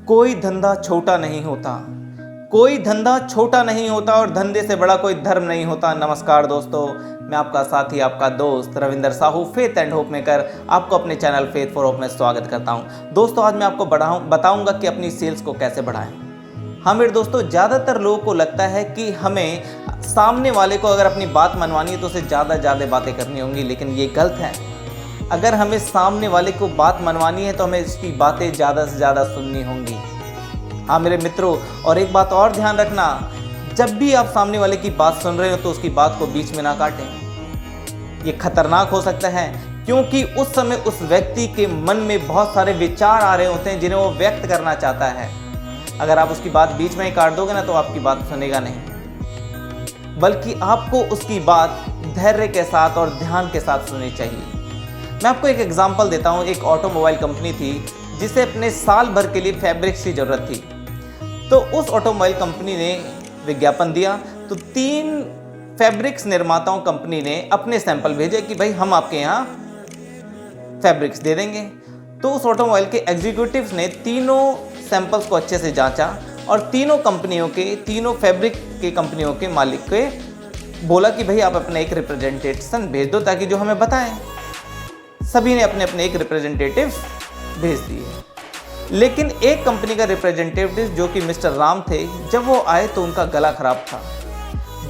कोई धंधा छोटा नहीं होता, कोई धंधा छोटा नहीं होता और धंधे से बड़ा कोई धर्म नहीं होता। नमस्कार दोस्तों, मैं आपका साथी, आपका दोस्त Ravinder Sahu, faith and hope maker, आपको अपने चैनल फेथ फॉर होप में स्वागत करता हूं। दोस्तों, आज मैं आपको बताऊंगा कि अपनी सेल्स को कैसे बढ़ाएं। हाँ मेरे दोस्तों, ज़्यादातर लोगों को लगता है कि हमें सामने वाले को अगर अपनी बात मनवानी है तो उसे ज़्यादा बातें करनी होंगी, लेकिन ये गलत है। अगर हमें सामने वाले को बात मनवानी है तो हमें इसकी बातें ज़्यादा से ज़्यादा सुननी होंगी। हाँ मेरे मित्रों, और एक बात और ध्यान रखना, जब भी आप सामने वाले की बात सुन रहे हो तो उसकी बात को बीच में ना काटें। ये खतरनाक हो सकता है, क्योंकि उस समय उस व्यक्ति के मन में बहुत सारे विचार आ रहे होते हैं जिन्हें वो व्यक्त करना चाहता है। अगर आप उसकी बात बीच में ही काट दोगे ना तो आपकी बात सुनेगा नहीं, बल्कि आपको उसकी बात धैर्य के साथ और ध्यान के साथ सुननी चाहिए। मैं आपको एक एग्जांपल देता हूँ। एक ऑटोमोबाइल कंपनी थी जिसे अपने साल भर के लिए फैब्रिक्स की ज़रूरत थी। तो उस ऑटोमोबाइल कंपनी ने विज्ञापन दिया, तो 3 फैब्रिक्स निर्माताओं कंपनी ने अपने सैंपल भेजे कि भाई हम आपके यहाँ फैब्रिक्स दे देंगे। तो उस ऑटोमोबाइल के एग्जीक्यूटिव्स ने तीनों सैंपल्स को अच्छे से जांचा और तीनों फैब्रिक के कंपनियों के मालिक के बोला कि भाई आप अपना एक रिप्रेजेंटेशन भेज दो ताकि जो हमें बताएं। सभी ने अपने अपने एक रिप्रेजेंटेटिव भेज दिए, लेकिन एक कंपनी का रिप्रेजेंटेटिव जो कि मिस्टर राम थे, जब वो आए तो उनका गला खराब था।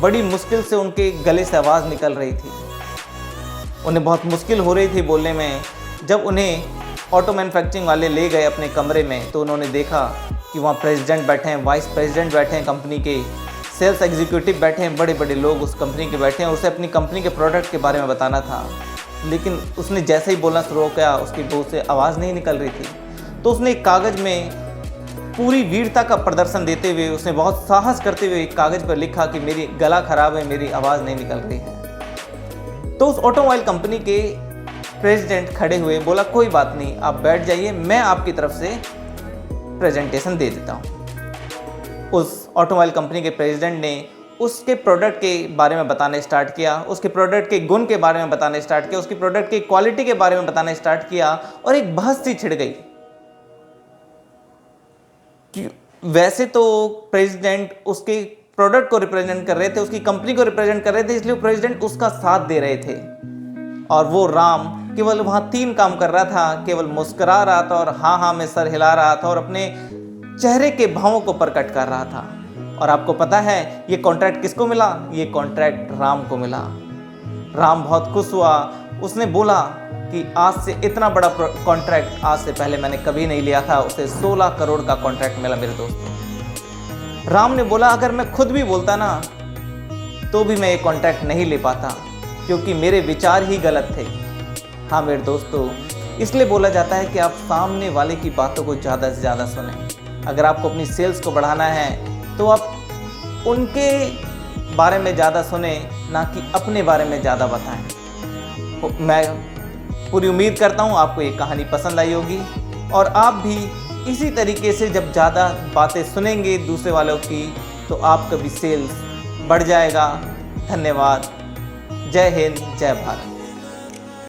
बड़ी मुश्किल से उनके गले से आवाज़ निकल रही थी, उन्हें बहुत मुश्किल हो रही थी बोलने में। जब उन्हें ऑटो मैन्युफैक्चरिंग वाले ले गए अपने कमरे में तो उन्होंने देखा कि वहाँ प्रेसिडेंट बैठे हैं, वाइस प्रेसिडेंट बैठे हैं, कंपनी के सेल्स एग्जीक्यूटिव बैठे हैं, बड़े बड़े लोग उस कंपनी के बैठे हैं। उसे अपनी कंपनी के प्रोडक्ट के बारे में बताना था, लेकिन उसने जैसे ही बोलना शुरू किया उसकी मुंह से आवाज़ नहीं निकल रही थी। तो उसने एक कागज़ में पूरी वीरता का प्रदर्शन देते हुए, उसने बहुत साहस करते हुए एक कागज़ पर लिखा कि मेरी गला खराब है, मेरी आवाज़ नहीं निकल रही है। तो उस ऑटोमोबाइल कंपनी के प्रेसिडेंट खड़े हुए, बोला कोई बात नहीं, आप बैठ जाइए, मैं आपकी तरफ से प्रेजेंटेशन दे देता हूँ। उस ऑटोमोबाइल कंपनी के प्रेसिडेंट ने उसके प्रोडक्ट के बारे में बताने स्टार्ट किया, उसके प्रोडक्ट के गुण के बारे में बताने स्टार्ट किया, उसकी प्रोडक्ट की क्वालिटी के बारे में बताने स्टार्ट किया, और एक बहस सी छिड़ गई। वैसे तो प्रेसिडेंट उसके प्रोडक्ट को रिप्रेजेंट कर रहे थे, उसकी कंपनी को रिप्रेजेंट कर रहे थे, इसलिए प्रेसिडेंट उसका साथ दे रहे थे, और वो राम केवल वहां 3 काम कर रहा था, केवल मुस्कुरा रहा था और हाँ में सर हिला रहा था और अपने चेहरे के भावों को प्रकट कर रहा था। और आपको पता है ये कॉन्ट्रैक्ट किसको मिला? ये कॉन्ट्रैक्ट राम को मिला। राम बहुत खुश हुआ, उसने बोला कि आज से इतना बड़ा कॉन्ट्रैक्ट आज से पहले मैंने कभी नहीं लिया था। उसे 16 करोड़ का कॉन्ट्रैक्ट मिला मेरे दोस्तों। राम ने बोला अगर मैं खुद भी बोलता ना तो भी मैं ये कॉन्ट्रैक्ट नहीं ले पाता, क्योंकि मेरे विचार ही गलत थे। हाँ मेरे दोस्तों, इसलिए बोला जाता है कि आप सामने वाले की बातों को ज़्यादा से ज़्यादा सुनें। अगर आपको अपनी सेल्स को बढ़ाना है तो आप उनके बारे में ज़्यादा सुने, ना कि अपने बारे में ज़्यादा बताएं। मैं पूरी उम्मीद करता हूँ आपको ये कहानी पसंद आई होगी, और आप भी इसी तरीके से जब ज़्यादा बातें सुनेंगे दूसरे वालों की तो आपका भी सेल्स बढ़ जाएगा। धन्यवाद। जय हिंद, जय भारत।